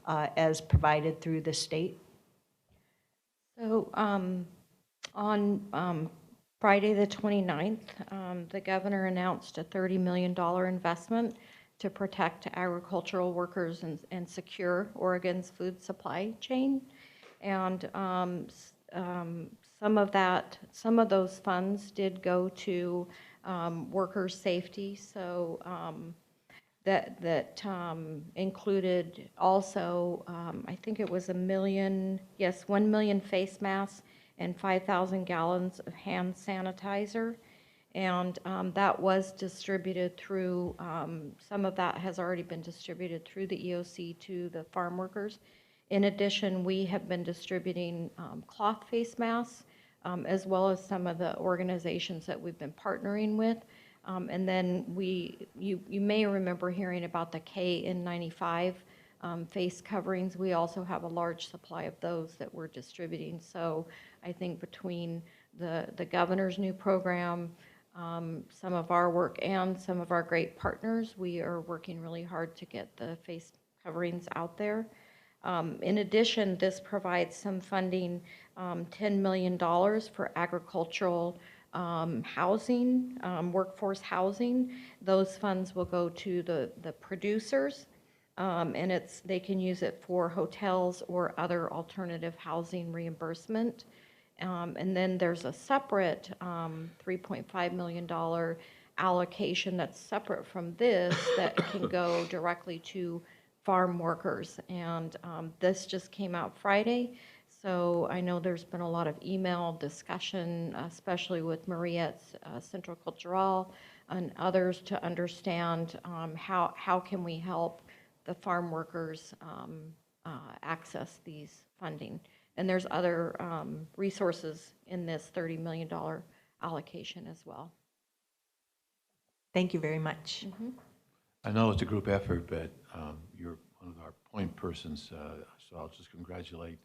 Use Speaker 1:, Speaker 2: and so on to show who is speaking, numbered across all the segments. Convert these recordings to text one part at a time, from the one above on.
Speaker 1: as provided through the state?
Speaker 2: So on Friday the 29th, the governor announced a $30 million investment to protect agricultural workers and secure Oregon's food supply chain. And some of those funds did go to worker safety. So that included also, I think it was 1 million face masks and 5,000 gallons of hand sanitizer. And that was distributed through, some of that has already been distributed through the EOC to the farm workers. In addition, we have been distributing cloth face masks, as well as some of the organizations that we've been partnering with. And then you may remember hearing about the KN95 face coverings. We also have a large supply of those that we're distributing. So I think between the governor's new program, some of our work, and some of our great partners, we are working really hard to get the face coverings out there. In addition, this provides some funding, $10 million for agricultural housing, workforce housing. Those funds will go to the producers, and they can use it for hotels or other alternative housing reimbursement. And then there's a separate $3.5 million allocation that's separate from this that can go directly to farm workers. And this just came out Friday. So I know there's been a lot of email discussion, especially with Maria at Central Cultural and others, to understand how can we help the farm workers access these funding. And there's other resources in this $30 million allocation as well.
Speaker 1: Thank you very much.
Speaker 2: Mm-hmm.
Speaker 3: I know it's a group effort, but you're one of our point persons, so I'll just congratulate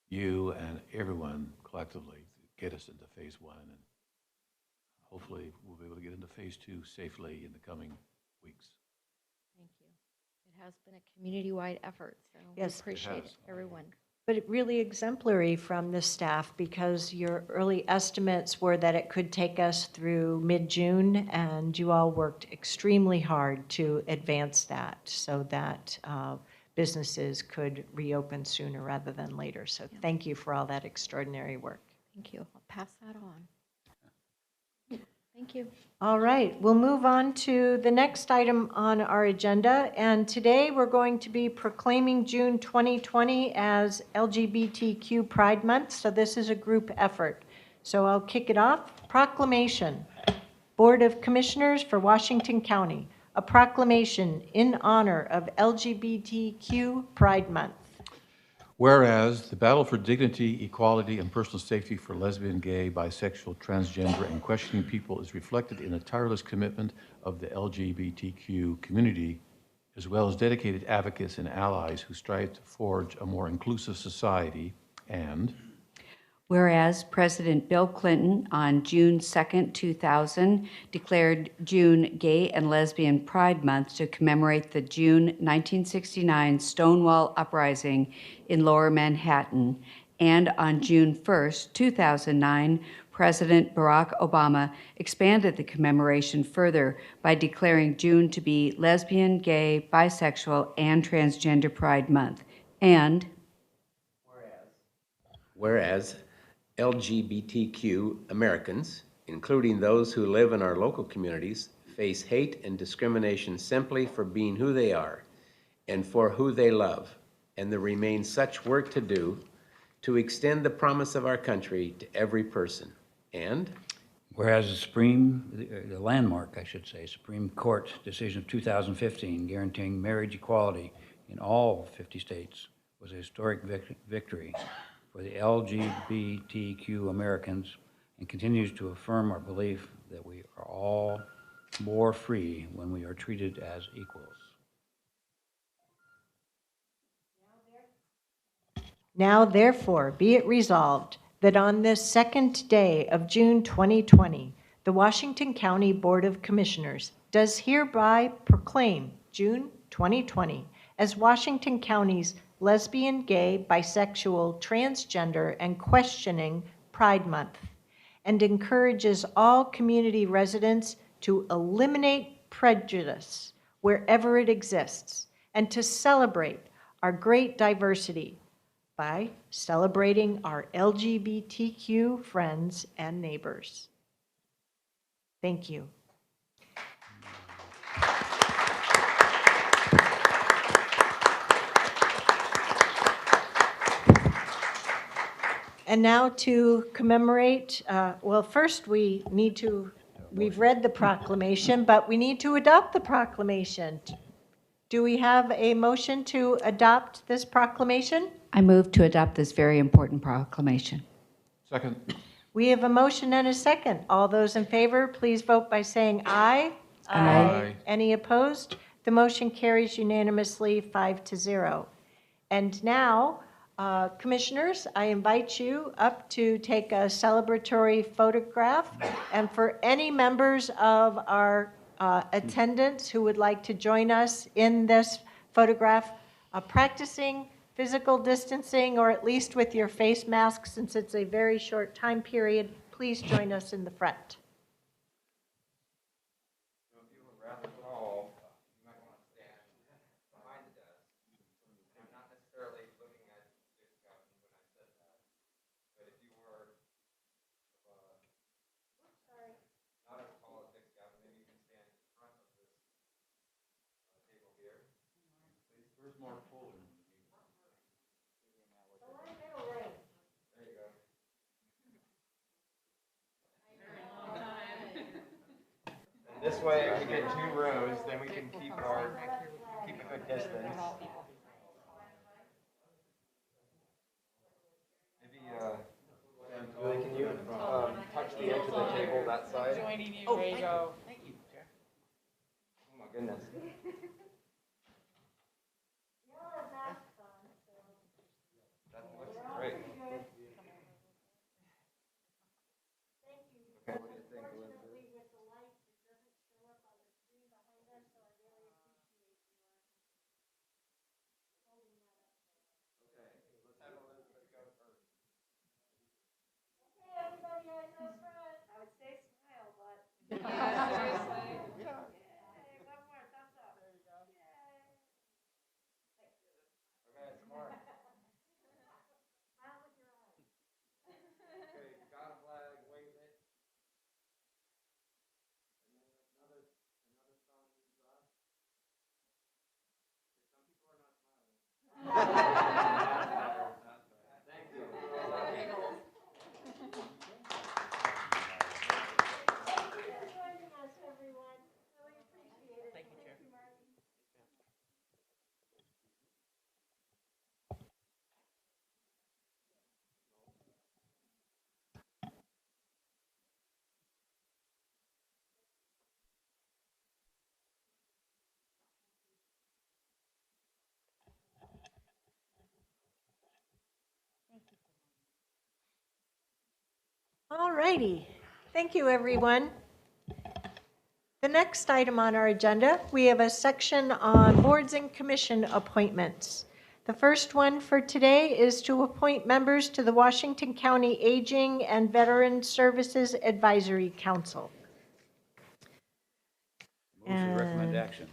Speaker 3: you and everyone collectively to get us into phase 1, and hopefully we'll be able to get into phase 2 safely in the coming weeks.
Speaker 2: Thank you. It has been a community-wide effort, so
Speaker 1: Yes.
Speaker 2: we appreciate it, everyone.
Speaker 1: But it really exemplary from the staff, because your early estimates were that it could take us through mid-June, and you all worked extremely hard to advance that so that businesses could reopen sooner rather than later. So thank you for all that extraordinary work.
Speaker 2: Thank you. I'll pass that on. Thank you.
Speaker 1: All right, we'll move on to the next item on our agenda. And today we're going to be proclaiming June 2020 as LGBTQ Pride Month. So this is a group effort. So I'll kick it off. Proclamation. Board of Commissioners for Washington County. A proclamation in honor of LGBTQ Pride Month.
Speaker 3: Whereas the battle for dignity, equality, and personal safety for lesbian, gay, bisexual, transgender, and questioning people is reflected in a tireless commitment of the LGBTQ community, as well as dedicated advocates and allies who strive to forge a more inclusive society. And
Speaker 4: whereas President Bill Clinton on June 2, 2000 declared June Gay and Lesbian Pride Month to commemorate the June 1969 Stonewall Uprising in Lower Manhattan, and on June 1, 2009, President Barack Obama expanded the commemoration further by declaring June to be Lesbian, Gay, Bisexual, and Transgender Pride Month. And
Speaker 5: whereas LGBTQ Americans, including those who live in our local communities, face hate and discrimination simply for being who they are and for who they love, and there remains such work to do to extend the promise of our country to every person. And
Speaker 6: whereas the landmark, I should say, Supreme Court decision of 2015 guaranteeing marriage equality in all 50 states was a historic victory for the LGBTQ Americans, and continues to affirm our belief that we are all more free when we are treated as equals.
Speaker 1: Now, therefore, be it resolved that on this second day of June 2020, the Washington County Board of Commissioners does hereby proclaim June 2020 as Washington County's Lesbian, Gay, Bisexual, Transgender, and Questioning Pride Month, and encourages all community residents to eliminate prejudice wherever it exists and to celebrate our great diversity by celebrating our LGBTQ friends and neighbors. Thank you. And now to commemorate, well, first we've read the proclamation, but we need to adopt the proclamation. Do we have a motion to adopt this proclamation?
Speaker 4: I move to adopt this very important proclamation.
Speaker 3: Second.
Speaker 1: We have a motion and a second. All those in favor, please vote by saying aye.
Speaker 3: Aye.
Speaker 1: Any opposed? The motion carries unanimously 5-0. And now, Commissioners, I invite you up to take a celebratory photograph. And for any members of our attendants who would like to join us in this photograph, practicing physical distancing, or at least with your face mask, since it's a very short time period, please join us in the front.
Speaker 7: This way, if we get 2 rows, then we can keep a good distance. Maybe, Julie, can you touch the edge of the table that side?
Speaker 8: Joining you. There you go.
Speaker 7: Thank you. Oh my goodness. That looks great. Okay, what do you think, Elizabeth?
Speaker 1: All righty. Thank you, everyone. The next item on our agenda, we have a section on boards and commission appointments. The first one for today is to appoint members to the Washington County Aging and Veteran Services Advisory Council.
Speaker 6: Move to recommend action.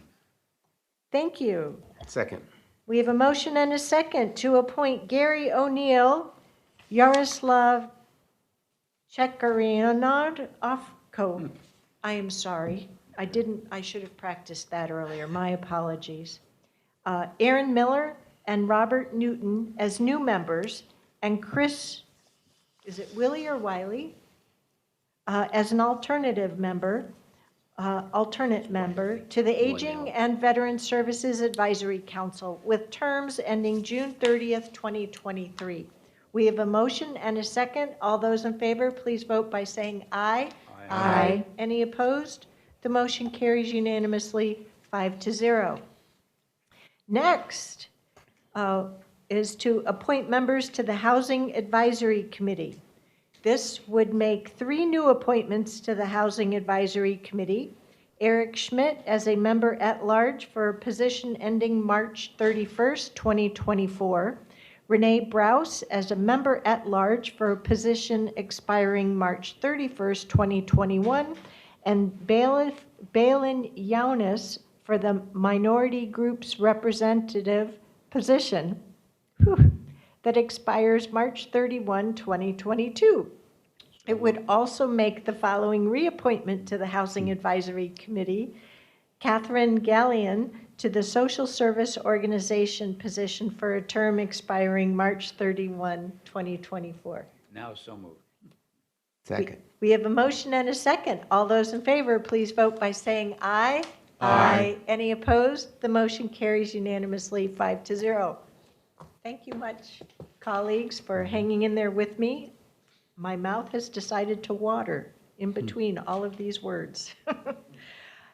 Speaker 1: Thank you.
Speaker 5: Second.
Speaker 1: We have a motion and a second to appoint Gary O'Neill, Yaroslav Chekarianov, I am sorry. I should have practiced that earlier. My apologies. Aaron Miller and Robert Newton as new members, and Chris, is it Willie or Wiley, as an alternate member to the Aging and Veteran Services Advisory Council with terms ending June 30th, 2023. We have a motion and a second. All those in favor, please vote by saying aye. Aye. Any opposed? The motion carries unanimously 5-0. Next is to appoint members to the Housing Advisory Committee. This would make 3 new appointments to the Housing Advisory Committee. Eric Schmidt as a member at large for a position ending March 31st, 2024. Renee Brous as a member at large for a position expiring March 31st, 2021. And Balin Yaunis for the minority groups representative position that expires March 31, 2022. It would also make the following reappointment to the Housing Advisory Committee: Catherine Gallion to the Social Service Organization position for a term expiring March 31, 2024.
Speaker 6: Now so moved.
Speaker 5: Second.
Speaker 1: We have a motion and a second. All those in favor, please vote by saying aye. Aye. Any opposed? The motion carries unanimously, 5-0. Thank you much, colleagues, for hanging in there with me. My mouth has decided to water in between all of these words.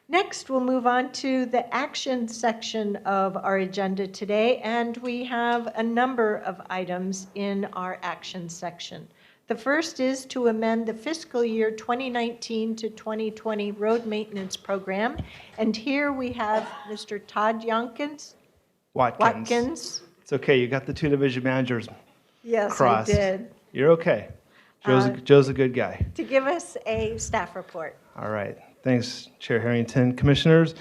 Speaker 1: Next, we'll move on to the action section of our agenda today, and we have a number of items in our action section. The first is to amend the fiscal year 2019 to 2020 road maintenance program, and here we have Mr. Todd Watkins.
Speaker 7: It's okay, you got the two division managers
Speaker 1: Yes,
Speaker 7: crossed.
Speaker 1: I did.
Speaker 7: You're okay. Joe's a good guy.
Speaker 1: To give us a staff report.
Speaker 7: All right. Thanks, Chair Harrington. Commissioners,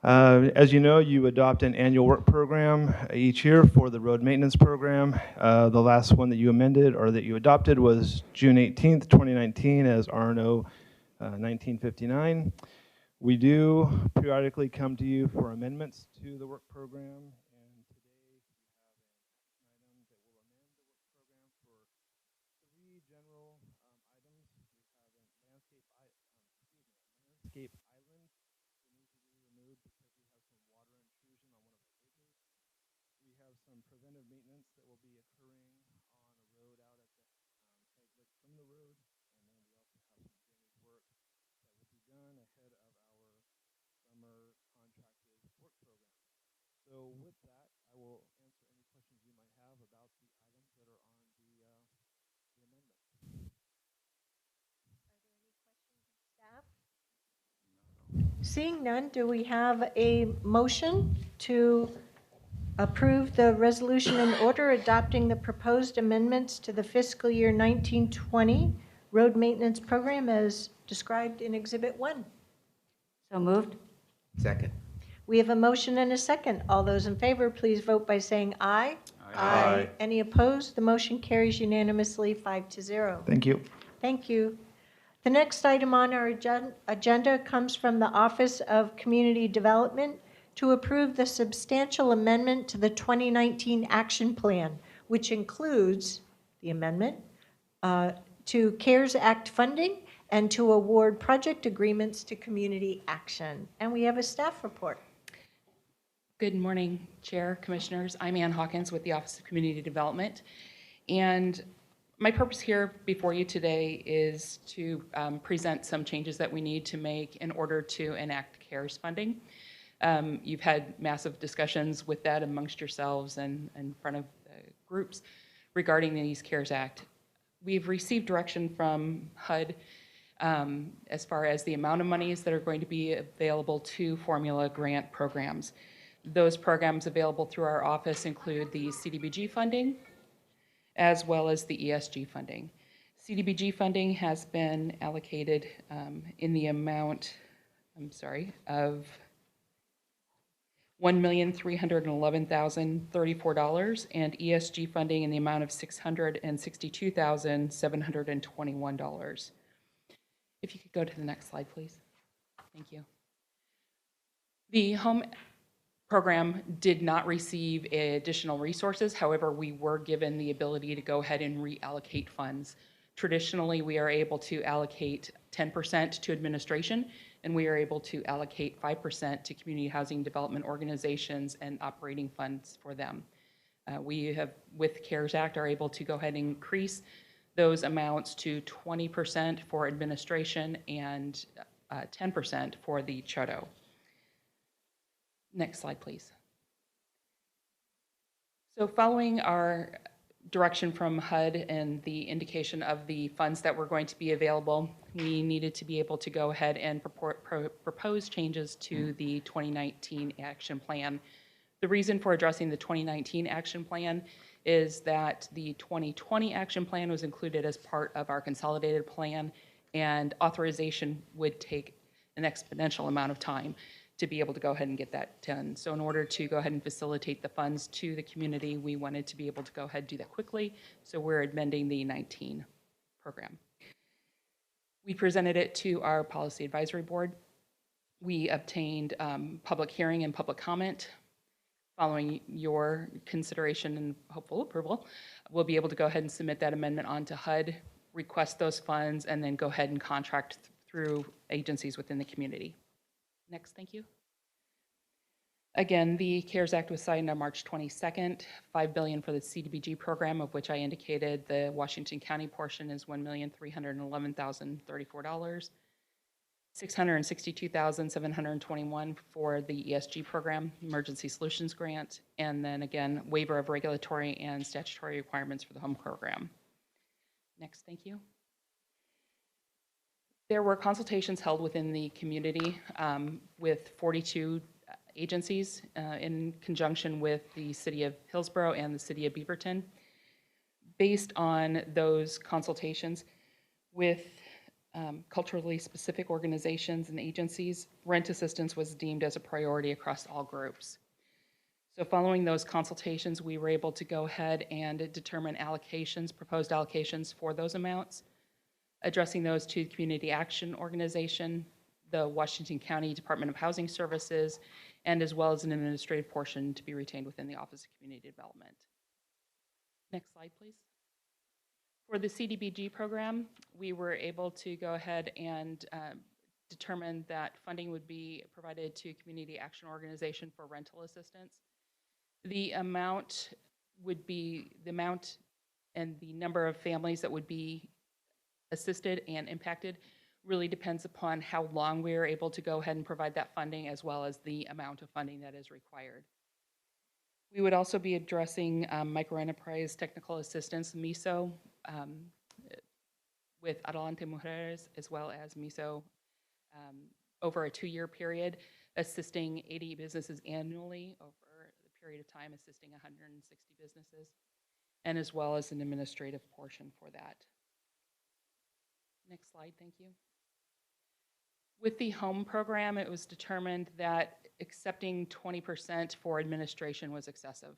Speaker 7: as you know, you adopt an annual work program each year for the road maintenance program. The last one that you amended or that you adopted was June 18th, 2019 as RNO 1959. We do periodically come to you for amendments to the work program. And today we have an action item that will amend the work program for three general items. We have a landscape island that needs to be removed because we have some water intrusion on one of our bridges. We have some preventive maintenance that will be occurring on a road out at the exit from the road, and then we also have some drainage work that will be done ahead of our summer contracted work program. So with that, I will answer any questions you might have about the items that are on the amendment.
Speaker 1: Seeing none, do we have a motion to approve the resolution and order adopting the proposed amendments to the fiscal year 1920 road maintenance program as described in Exhibit 1?
Speaker 4: So moved.
Speaker 5: Second.
Speaker 1: We have a motion and a second. All those in favor, please vote by saying aye.
Speaker 3: Aye.
Speaker 1: Any opposed? The motion carries unanimously, 5-0.
Speaker 7: Thank you.
Speaker 1: Thank you. The next item on our agenda comes from the Office of Community Development to approve the substantial amendment to the 2019 Action Plan, which includes the amendment to CARES Act funding and to award project agreements to Community Action. And we have a staff report.
Speaker 8: Good morning, Chair, Commissioners. I'm Ann Hawkins with the Office of Community Development. And my purpose here before you today is to present some changes that we need to make in order to enact CARES funding. You've had massive discussions with that amongst yourselves and in front of groups regarding these CARES Act. We've received direction from HUD as far as the amount of monies that are going to be available to formula grant programs. Those programs available through our office include the CDBG funding, as well as the ESG funding. CDBG funding has been allocated in the amount, of $1,311,034, and ESG funding in the amount of $662,721. If you could go to the next slide, please. Thank you. The home program did not receive additional resources. However, we were given the ability to go ahead and reallocate funds. Traditionally, we are able to allocate 10% to administration, and we are able to allocate 5% to community housing development organizations and operating funds for them. We have, with CARES Act, are able to go ahead and increase those amounts to 20% for administration and 10% for the CHOTO. Next slide, please. So following our direction from HUD and the indication of the funds that were going to be available, we needed to be able to go ahead and propose changes to the 2019 action plan. The reason for addressing the 2019 action plan is that the 2020 action plan was included as part of our consolidated plan, and authorization would take an exponential amount of time to be able to go ahead and get that done. So in order to go ahead and facilitate the funds to the community, we wanted to be able to go ahead and do that quickly. So we're amending the 19 program. We presented it to our policy advisory board. We obtained public hearing and public comment. Following your consideration and hopeful approval, we'll be able to go ahead and submit that amendment onto HUD, request those funds, and then go ahead and contract through agencies within the community. Next, thank you. Again, the CARES Act was signed on March 22nd, $5 billion for the CDBG program, of which I indicated the Washington County portion is $1,311,034, $662,721 for the ESG program, Emergency Solutions Grant, and then again, waiver of regulatory and statutory requirements for the home program. Next, thank you. There were consultations held within the community with 42 agencies in conjunction with the City of Hillsborough and the City of Beaverton. Based on those consultations with culturally specific organizations and agencies, rent assistance was deemed as a priority across all groups. So following those consultations, we were able to go ahead and determine allocations, proposed allocations for those amounts, addressing those to the Community Action Organization, the Washington County Department of Housing Services, and as well as an administrative portion to be retained within the Office of Community Development. Next slide, please. For the CDBG program, we were able to go ahead and determine that funding would be provided to Community Action Organization for rental assistance. The amount would be, the amount and the number of families that would be assisted and impacted really depends upon how long we are able to go ahead and provide that funding, as well as the amount of funding that is required. We would also be addressing microenterprise technical assistance, MISO, with Adelante Mujeres, as well as MISO over a 2-year period, assisting 80 businesses annually over the period of time, assisting 160 businesses, and as well as an administrative portion for that. Next slide, thank you. With the home program, it was determined that accepting 20% for administration was excessive.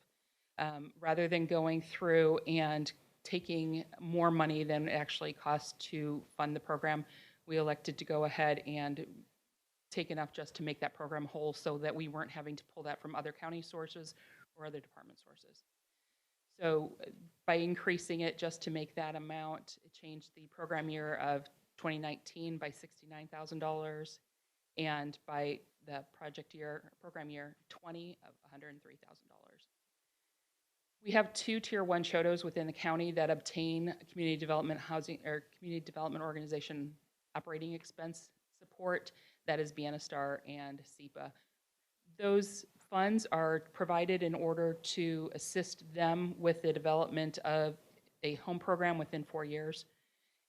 Speaker 8: Rather than going through and taking more money than it actually costs to fund the program, we elected to go ahead and take enough just to make that program whole, so that we weren't having to pull that from other county sources or other department sources. So by increasing it just to make that amount, it changed the program year of 2019 by $69,000, and by the program year 20 of $103,000. We have 2 Tier 1 CHOTOs within the county that obtain community development organization operating expense support. That is Bannistar and SEPA. Those funds are provided in order to assist them with the development of a home program within 4 years.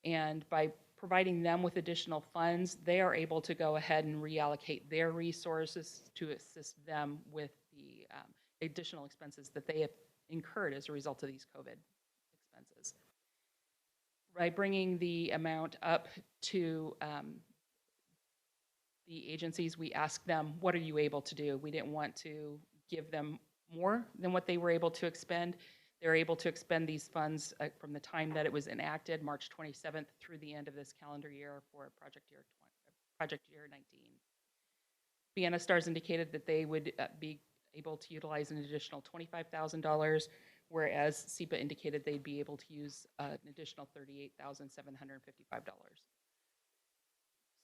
Speaker 8: And by providing them with additional funds, they are able to go ahead and reallocate their resources to assist them with the additional expenses that they have incurred as a result of these COVID expenses. By bringing the amount up to the agencies, we asked them, what are you able to do? We didn't want to give them more than what they were able to expend. They're able to expend these funds from the time that it was enacted, March 27th, through the end of this calendar year for project year 19. Bannistar's indicated that they would be able to utilize an additional $25,000, whereas SEPA indicated they'd be able to use an additional $38,755.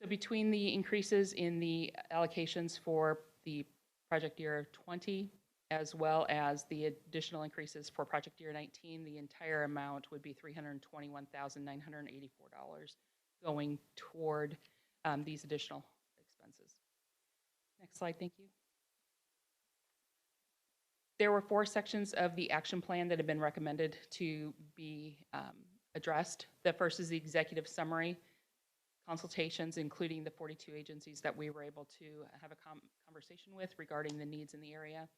Speaker 8: So between the increases in the allocations for the project year 20, as well as the additional increases for project year 19, the entire amount would be $321,984 going toward these additional expenses. Next slide, thank you. There were 4 sections of the action plan that have been recommended to be addressed. The first is the executive summary, consultations, including the 42 agencies that we were able to have a conversation with regarding the needs in the area,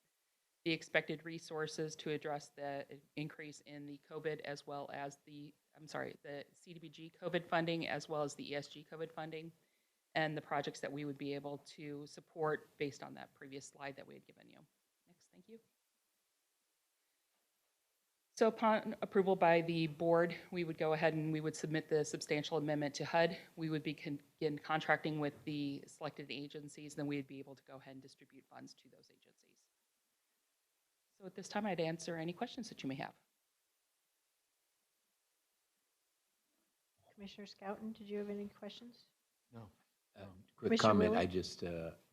Speaker 8: the expected resources to address the increase in the COVID as well as the CDBG COVID funding as well as the ESG COVID funding, and the projects that we would be able to support based on that previous slide that we had given you. Next, thank you. So upon approval by the board, we would go ahead and we would submit the substantial amendment to HUD. We would begin contracting with the selected agencies, then we'd be able to go ahead and distribute funds to those agencies. So at this time, I'd answer any questions that you may have.
Speaker 1: Commissioner Scouten, did you have any questions?
Speaker 3: No.
Speaker 5: Quick
Speaker 1: Commissioner
Speaker 5: comment,
Speaker 1: Miller?
Speaker 5: I just,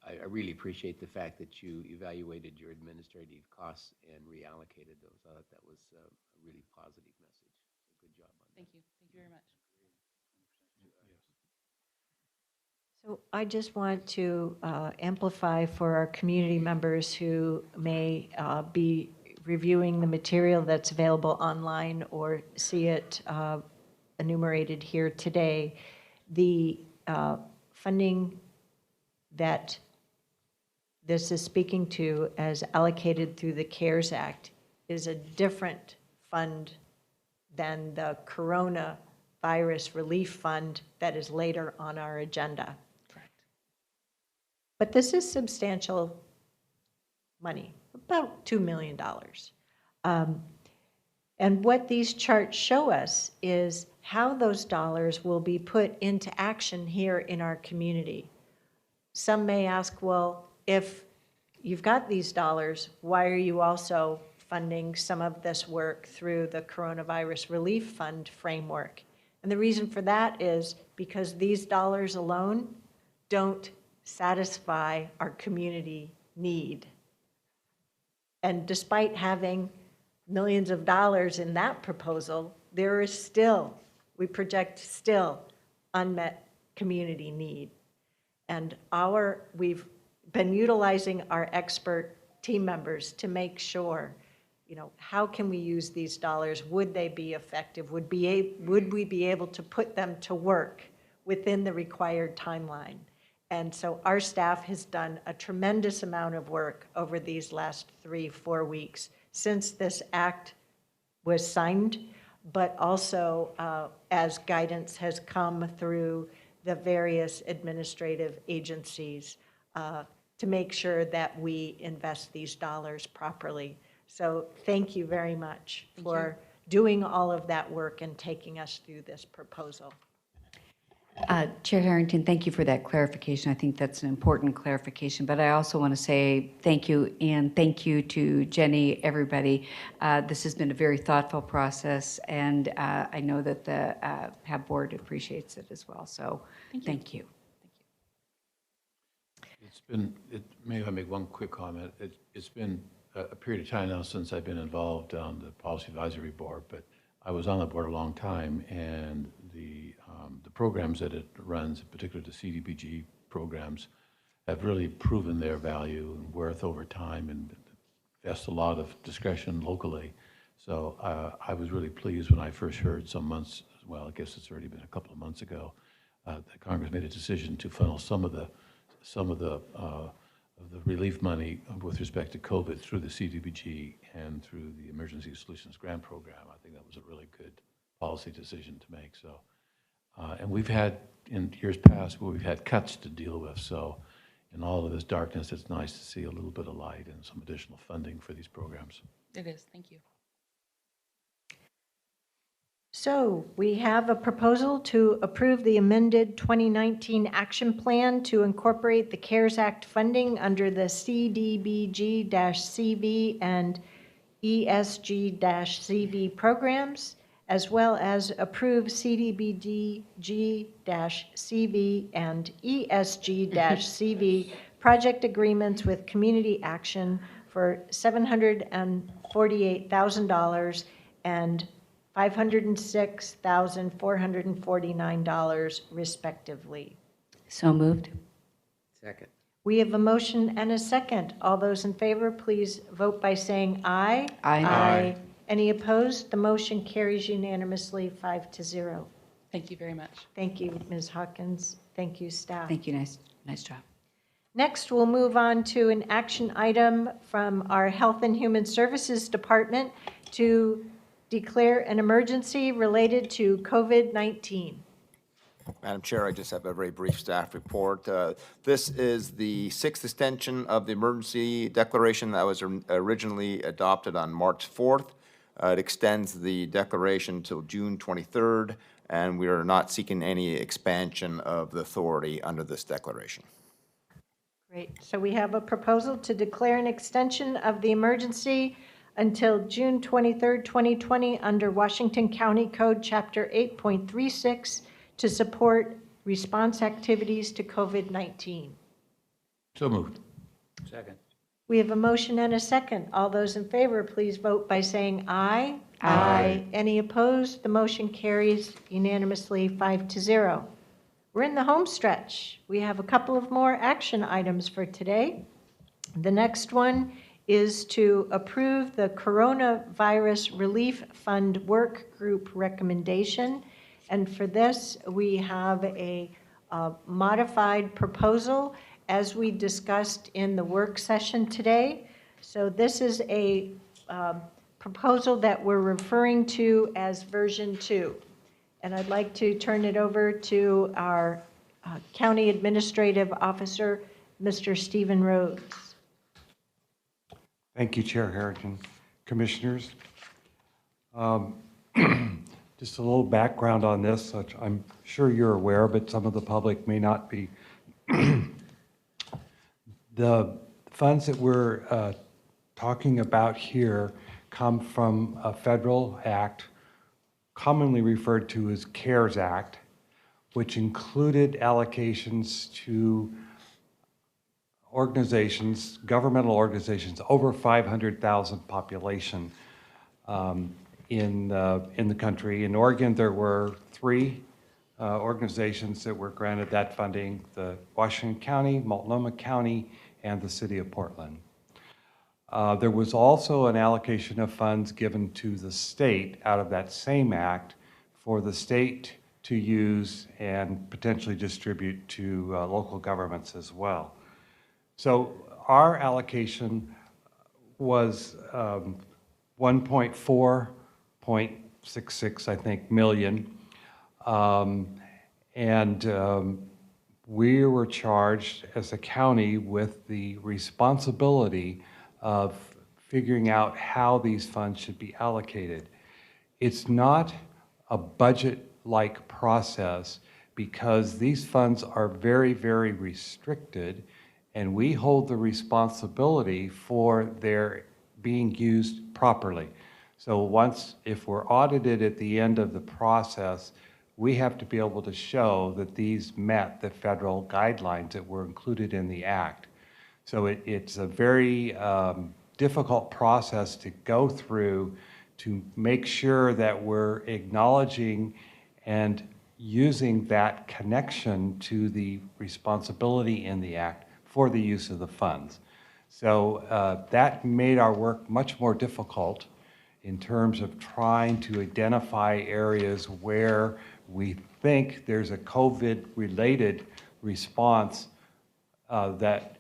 Speaker 5: I really appreciate the fact that you evaluated your administrative costs and reallocated those. I thought that was a really positive message. So good job on that.
Speaker 8: Thank you. Thank you very much.
Speaker 1: So I just want to amplify for our community members who may be reviewing the material that's available online or see it enumerated here today, the funding that this is speaking to as allocated through the CARES Act is a different fund than the coronavirus relief fund that is later on our agenda.
Speaker 8: Correct.
Speaker 1: But this is substantial money, about $2 million. And what these charts show us is how those dollars will be put into action here in our community. Some may ask, well, if you've got these dollars, why are you also funding some of this work through the Coronavirus Relief Fund framework? And the reason for that is because these dollars alone don't satisfy our community need. And despite having millions of dollars in that proposal, there is still, we project still, unmet community need. And we've been utilizing our expert team members to make sure, how can we use these dollars? Would they be effective? Would we be able to put them to work within the required timeline? And so our staff has done a tremendous amount of work over these last 3-4 weeks since this act was signed, but also as guidance has come through the various administrative agencies to make sure that we invest these dollars properly. So thank you very much for doing all of that work and taking us through this proposal.
Speaker 4: Chair Harrington, thank you for that clarification. I think that's an important clarification. But I also want to say thank you, and thank you to Jenny, everybody. This has been a very thoughtful process, and I know that the HAB board appreciates it as well. So thank you.
Speaker 3: May I make one quick comment? It's been a period of time now since I've been involved on the Policy Advisory Board, but I was on the board a long time, and the programs that it runs, in particular the CDBG programs, have really proven their value and worth over time and invest a lot of discretion locally. So I was really pleased when I first heard some months, well, I guess it's already been a couple of months ago, that Congress made a decision to funnel some of the relief money with respect to COVID through the CDBG and through the Emergency Solutions Grant Program. I think that was a really good policy decision to make. So, and we've had, in years past, where we've had cuts to deal with. So in all of this darkness, it's nice to see a little bit of light and some additional funding for these programs.
Speaker 8: It is. Thank you.
Speaker 1: So we have a proposal to approve the amended 2019 action plan to incorporate the CARES Act funding under the CDBG-CV and ESG-CV programs, as well as approve CDBG-CV and ESG-CV project agreements with Community Action for $748,000 and $506,449 respectively.
Speaker 4: So moved.
Speaker 5: Second.
Speaker 1: We have a motion and a second. All those in favor, please vote by saying aye.
Speaker 4: Aye.
Speaker 1: Aye. Any opposed? The motion carries unanimously 5-0.
Speaker 8: Thank you very much.
Speaker 1: Thank you, Ms. Hawkins. Thank you, staff.
Speaker 4: Thank you, nice job.
Speaker 1: Next, we'll move on to an action item from our Health and Human Services Department to declare an emergency related to COVID-19.
Speaker 9: Madam Chair, I just have a very brief staff report. This is the 6th extension of the emergency declaration that was originally adopted on March 4th. It extends the declaration till June 23rd, and we are not seeking any expansion of the authority under this declaration.
Speaker 1: Great. So we have a proposal to declare an extension of the emergency until June 23rd, 2020 under Washington County Code Chapter 8.36 to support response activities to COVID-19.
Speaker 3: So moved.
Speaker 6: Second.
Speaker 1: We have a motion and a second. All those in favor, please vote by saying aye.
Speaker 3: Aye.
Speaker 1: Any opposed? The motion carries unanimously 5-0. We're in the home stretch. We have a couple of more action items for today. The next one is to approve the Coronavirus Relief Fund Work Group recommendation. And for this, we have a modified proposal as we discussed in the work session today. So this is a proposal that we're referring to as version 2. And I'd like to turn it over to our County Administrative Officer, Mr. Stephen Rhodes.
Speaker 10: Thank you, Chair Harrington. Commissioners, just a little background on this, which I'm sure you're aware, but some of the public may not be. The funds that we're talking about here come from a federal act commonly referred to as CARES Act, which included allocations to organizations, governmental organizations, over 500,000 population in the country. In Oregon, there were 3 organizations that were granted that funding: the Washington County, Multnomah County, and the City of Portland. There was also an allocation of funds given to the state out of that same act for the state to use and potentially distribute to local governments as well. So our allocation was 1.466, I think, million. We were charged as a county with the responsibility of figuring out how these funds should be allocated. It's not a budget-like process because these funds are very, very restricted, and we hold the responsibility for their being used properly. So if we're audited at the end of the process, we have to be able to show that these met the federal guidelines that were included in the act. So it's a very difficult process to go through to make sure that we're acknowledging and using that connection to the responsibility in the act for the use of the funds. So that made our work much more difficult in terms of trying to identify areas where we think there's a COVID-related response that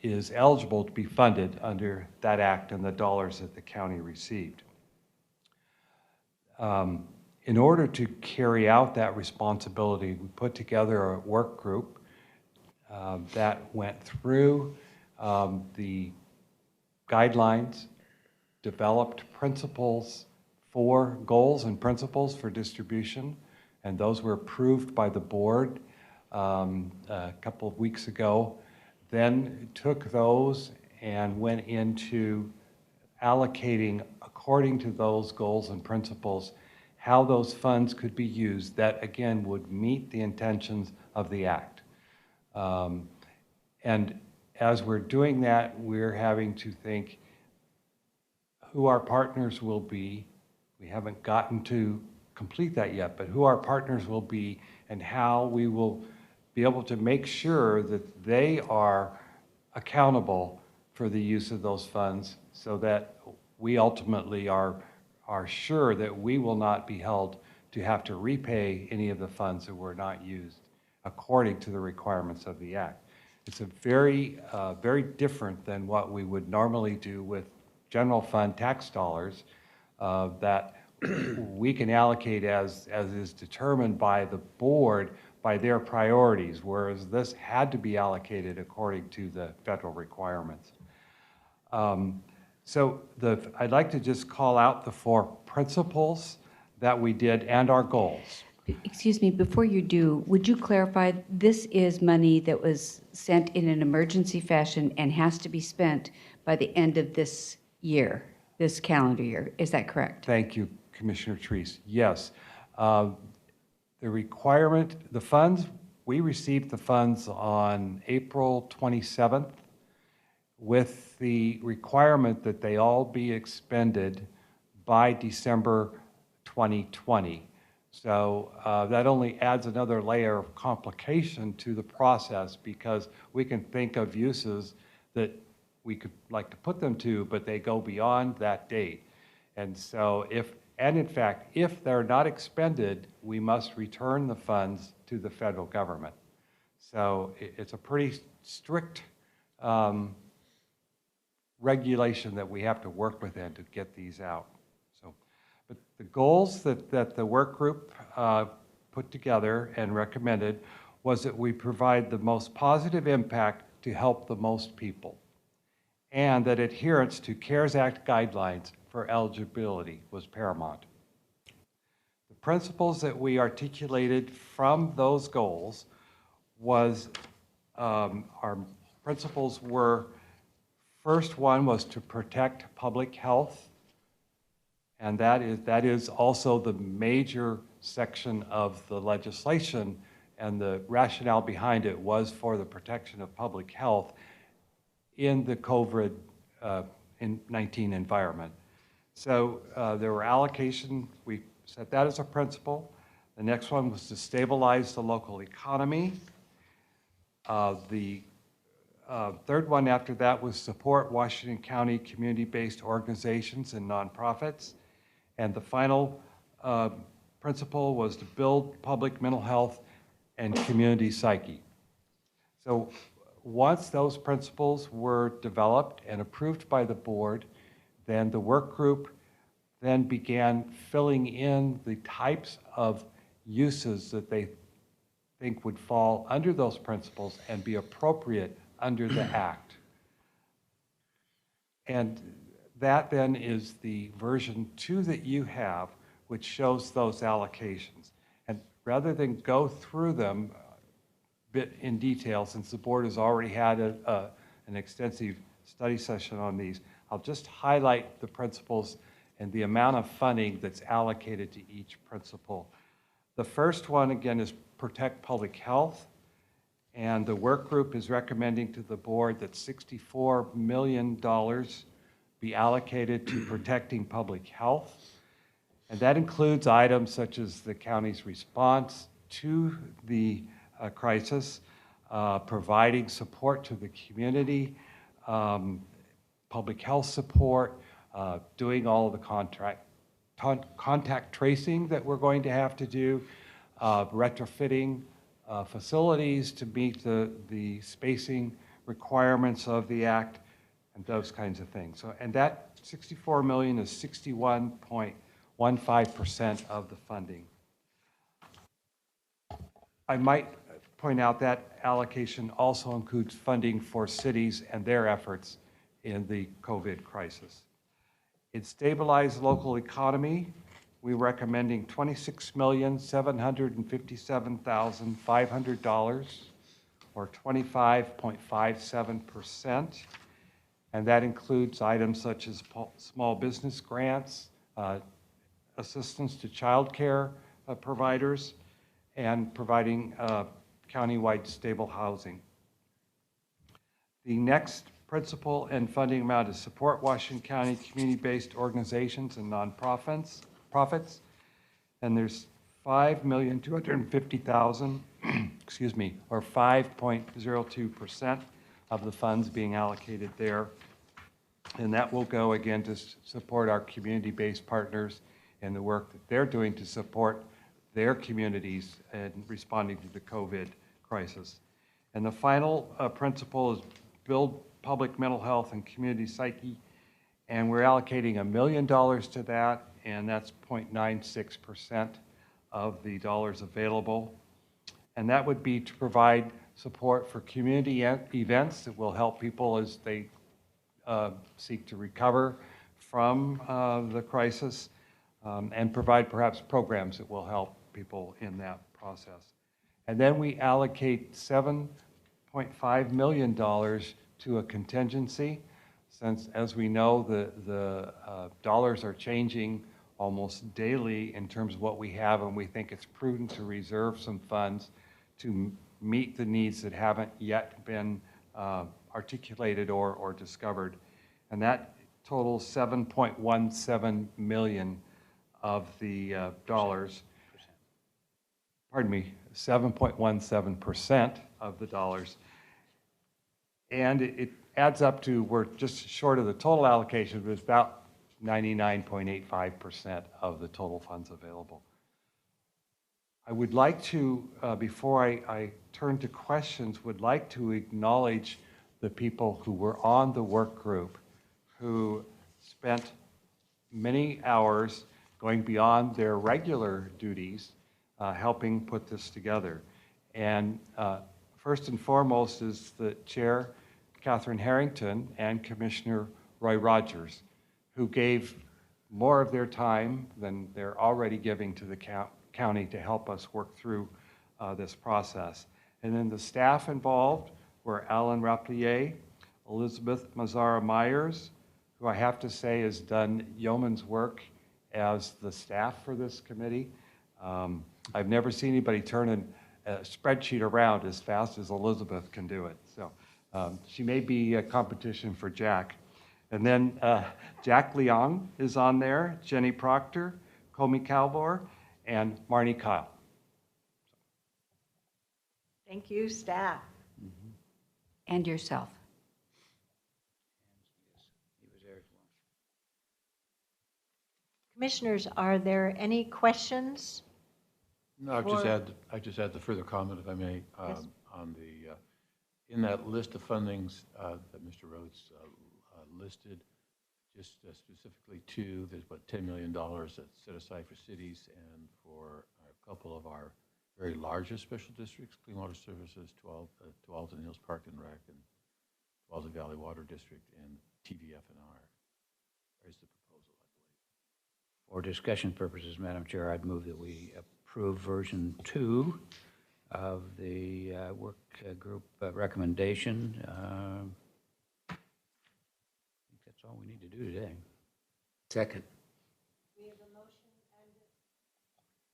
Speaker 10: is eligible to be funded under that act and the dollars that the county received. In order to carry out that responsibility, we put together a work group that went through the guidelines, developed principles for goals and principles for distribution, and those were approved by the board a couple of weeks ago. Then took those and went into allocating according to those goals and principles how those funds could be used that, again, would meet the intentions of the act. And as we're doing that, we're having to think who our partners will be. We haven't gotten to complete that yet, but who our partners will be and how we will be able to make sure that they are accountable for the use of those funds so that we ultimately are sure that we will not be held to have to repay any of the funds that were not used according to the requirements of the Act. It's a very different than what we would normally do with general fund tax dollars that we can allocate as is determined by the board by their priorities, whereas this had to be allocated according to the federal requirements. So I'd like to just call out the 4 principles that we did and our goals.
Speaker 4: Excuse me, before you do, would you clarify, this is money that was sent in an emergency fashion and has to be spent by the end of this year, this calendar year, is that correct?
Speaker 10: Thank you, Commissioner Treese. Yes. The requirement, the funds, we received the funds on April 27th with the requirement that they all be expended by December 2020. So that only adds another layer of complication to the process because we can think of uses that we could like to put them to, but they go beyond that date. And so in fact, if they're not expended, we must return the funds to the federal government. So it's a pretty strict regulation that we have to work within to get these out. So, but the goals that the work group put together and recommended was that we provide the most positive impact to help the most people, and that adherence to CARES Act guidelines for eligibility was paramount. The principles that we articulated from those goals was, our principles were, first one was to protect public health, and that is also the major section of the legislation, and the rationale behind it was for the protection of public health in the COVID-19 environment. So there were allocation, we set that as a principle. The next one was to stabilize the local economy. The third one after that was support Washington County community-based organizations and nonprofits. And the final principle was to build public mental health and community psyche. So once those principles were developed and approved by the board, then the work group then began filling in the types of uses that they think would fall under those principles and be appropriate under the Act. And that then is the version 2 that you have, which shows those allocations. And rather than go through them bit in detail, since the board has already had an extensive study session on these, I'll just highlight the principles and the amount of funding that's allocated to each principle. The first one, again, is protect public health. And the work group is recommending to the board that $64 million be allocated to protecting public health. And that includes items such as the county's response to the crisis, providing support to the community, public health support, doing all of the contact tracing that we're going to have to do, retrofitting facilities to meet the spacing requirements of the Act, and those kinds of things. So, and that $64 million is 61.15% of the funding. I might point out that allocation also includes funding for cities and their efforts in the COVID crisis. It stabilized local economy. We're recommending $26,757,500, or 25.57%. And that includes items such as small business grants, assistance to child care providers, and providing countywide stable housing. The next principle and funding amount is support Washington County community-based organizations and nonprofits. And there's $5,250,000 or 5.02% of the funds being allocated there. And that will go again to support our community-based partners and the work that they're doing to support their communities in responding to the COVID crisis. And the final principle is build public mental health and community psyche. And we're allocating $1 million to that, and that's 0.96% of the dollars available. And that would be to provide support for community events that will help people as they seek to recover from the crisis, and provide perhaps programs that will help people in that process. And then we allocate $7.5 million to a contingency, since, as we know, the dollars are changing almost daily in terms of what we have, and we think it's prudent to reserve some funds to meet the needs that haven't yet been articulated or discovered. And that totals 7.17 million of the dollars. Pardon me, 7.17% of the dollars. And it adds up to, we're just short of the total allocation, but it's about 99.85% of the total funds available. I would like to, before I turn to questions, would like to acknowledge the people who were on the work group, who spent many hours going beyond their regular duties, helping put this together. And first and foremost is the chair, Catherine Harrington, and Commissioner Roy Rogers, who gave more of their time than they're already giving to the county to help us work through this process. And then the staff involved were Alan Rapplier, Elizabeth Mazzara Myers, who I have to say has done yeoman's work as the staff for this committee. I've never seen anybody turn a spreadsheet around as fast as Elizabeth can do it. So she may be a competition for Jack. And then Jack Leong is on there, Jenny Proctor, Comey Calvor, and Marnie Kyle.
Speaker 1: Thank you, staff.
Speaker 4: And yourself.
Speaker 1: Commissioners, are there any questions?
Speaker 3: No, I just add the further comment, if I may,
Speaker 1: Yes.
Speaker 3: on the, in that list of fundings that Mr. Rhodes listed, just specifically two, there's about $10 million that's set aside for cities and for a couple of our very largest special districts, Clean Water Services, Tualatin Hills Park and Rec, and Tualatin Valley Water District, and TVF&R. There's the proposal, I believe.
Speaker 6: For discussion purposes, Madam Chair, I'd move that we approve version 2 of the work group recommendation. I think that's all we need to do today.
Speaker 5: Second.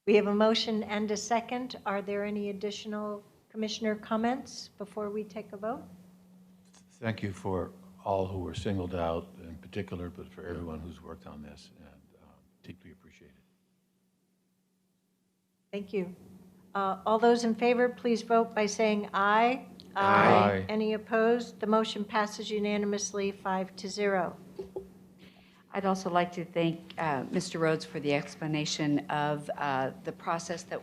Speaker 1: We have a motion and a second. Are there any additional commissioner comments before we take a vote?
Speaker 3: Thank you for all who were singled out in particular, but for everyone who's worked on this, and deeply appreciate it.
Speaker 1: Thank you. All those in favor, please vote by saying aye.
Speaker 3: Aye.
Speaker 1: Any opposed? The motion passes unanimously, 5-0.
Speaker 4: I'd also like to thank Mr. Rhodes for the explanation of the process that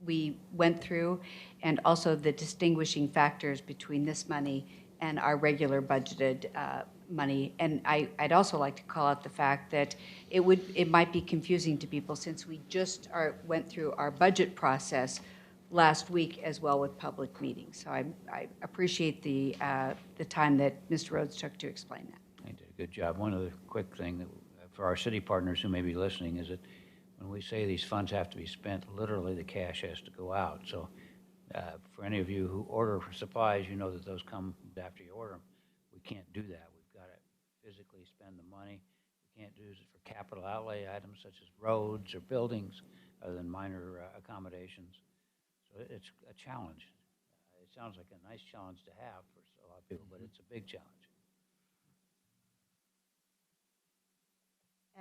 Speaker 4: we went through, and also the distinguishing factors between this money and our regular budgeted money. And I'd also like to call out the fact that it might be confusing to people, since we just went through our budget process last week as well with public meetings. So I appreciate the time that Mr. Rhodes took to explain that.
Speaker 6: I did a good job. One other quick thing that, for our city partners who may be listening, is that when we say these funds have to be spent, literally the cash has to go out. So for any of you who order supplies, you know that those come after you order them. We can't do that. We've got to physically spend the money. We can't use it for capital outlay items such as roads or buildings, other than minor accommodations. So it's a challenge. It sounds like a nice challenge to have for a lot of people, but it's a big challenge.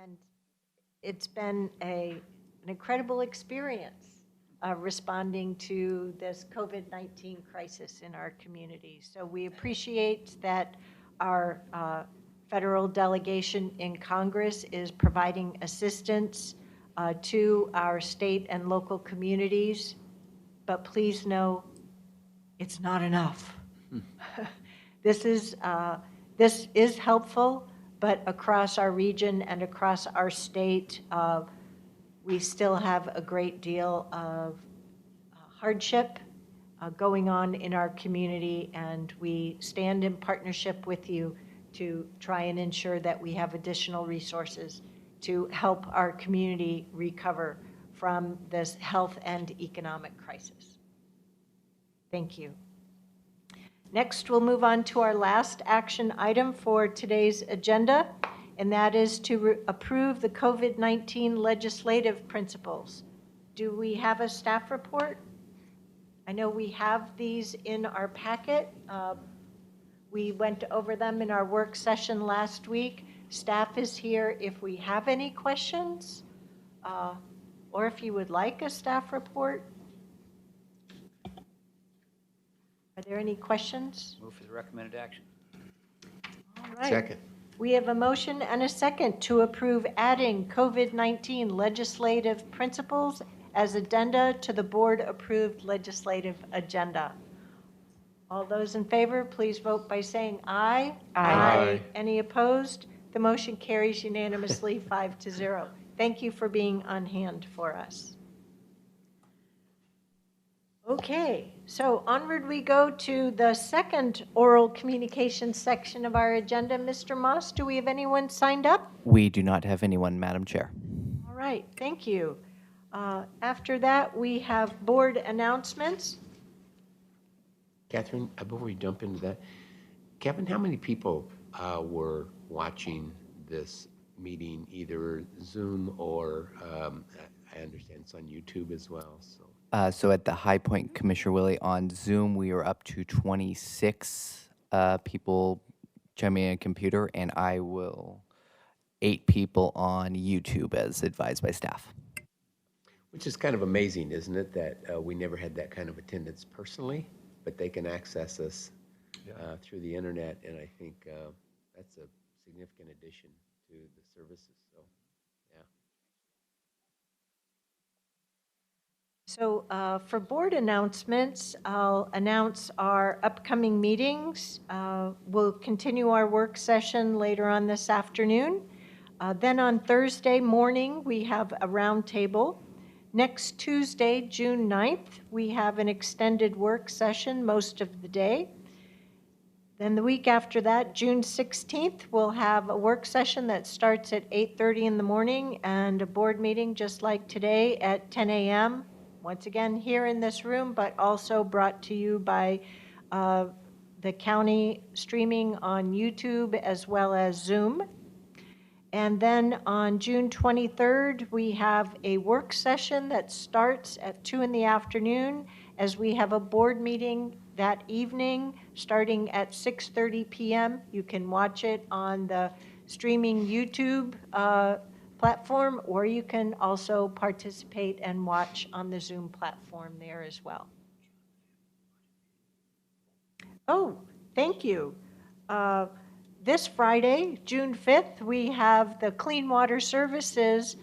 Speaker 1: And it's been an incredible experience responding to this COVID-19 crisis in our community. So we appreciate that our federal delegation in Congress is providing assistance to our state and local communities, but please know it's not enough. This is helpful, but across our region and across our state, we still have a great deal of hardship going on in our community, and we stand in partnership with you to try and ensure that we have additional resources to help our community recover from this health and economic crisis. Thank you. Next, we'll move on to our last action item for today's agenda, and that is to approve the COVID-19 legislative principles. Do we have a staff report? I know we have these in our packet. We went over them in our work session last week. Staff is here if we have any questions, or if you would like a staff report. Are there any questions?
Speaker 6: Move for the recommended action.
Speaker 1: All right.
Speaker 5: Second.
Speaker 1: We have a motion and a second to approve adding COVID-19 legislative principles as addenda to the board-approved legislative agenda. All those in favor, please vote by saying aye.
Speaker 5: Aye.
Speaker 1: Any opposed? The motion carries unanimously 5-0. Thank you for being on hand for us. Okay, so onward we go to the second oral communication section of our agenda. Mr. Moss, do we have anyone signed up?
Speaker 11: We do not have anyone, Madam Chair.
Speaker 1: All right, thank you. After that, we have board announcements.
Speaker 5: Catherine, before we jump into that, Kevin, how many people were watching this meeting, either Zoom or I understand it's on YouTube as well?
Speaker 11: So at the High Point, Commissioner Willie, on Zoom, we are up to 26 people chiming in a computer, and 8 people on YouTube as advised by staff.
Speaker 5: Which is kind of amazing, isn't it, that we never had that kind of attendance personally, but they can access us through the internet, and I think that's a significant addition to the services. So, yeah.
Speaker 1: So for board announcements, I'll announce our upcoming meetings. We'll continue our work session later on this afternoon. Then on Thursday morning, we have a roundtable. Next Tuesday, June 9th, we have an extended work session most of the day. Then the week after that, June 16th, we'll have a work session that starts at 8:30 in the morning and a board meeting just like today at 10 a.m. Once again, here in this room, but also brought to you by the county streaming on YouTube as well as Zoom. And then on June 23rd, we have a work session that starts at 2 in the afternoon as we have a board meeting that evening starting at 6:30 p.m. You can watch it on the streaming YouTube platform, or you can also participate and watch on the Zoom platform there as well. Oh, thank you. This Friday, June 5th, we have the Clean Water Services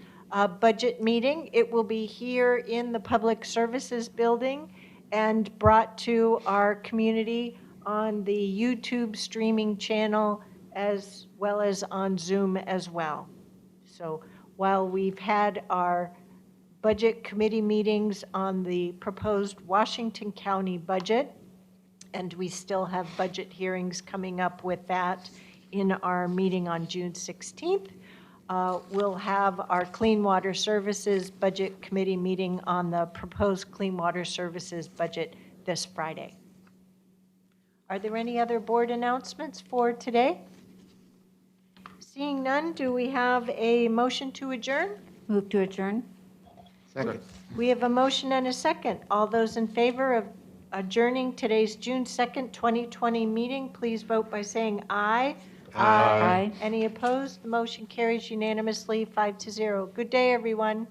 Speaker 1: budget meeting. It will be here in the Public Services Building and brought to our community on the YouTube streaming channel as well as on Zoom as well. So while we've had our budget committee meetings on the proposed Washington County budget, and we still have budget hearings coming up with that in our meeting on June 16th. We'll have our Clean Water Services Budget Committee meeting on the proposed Clean Water Services budget this Friday. Are there any other board announcements for today? Seeing none, do we have a motion to adjourn?
Speaker 4: Move to adjourn.
Speaker 5: Second.
Speaker 1: We have a motion and a second. All those in favor of adjourning today's June 2nd, 2020 meeting, please vote by saying aye.
Speaker 4: Aye.
Speaker 1: Any opposed? The motion carries unanimously 5-0. Good day, everyone.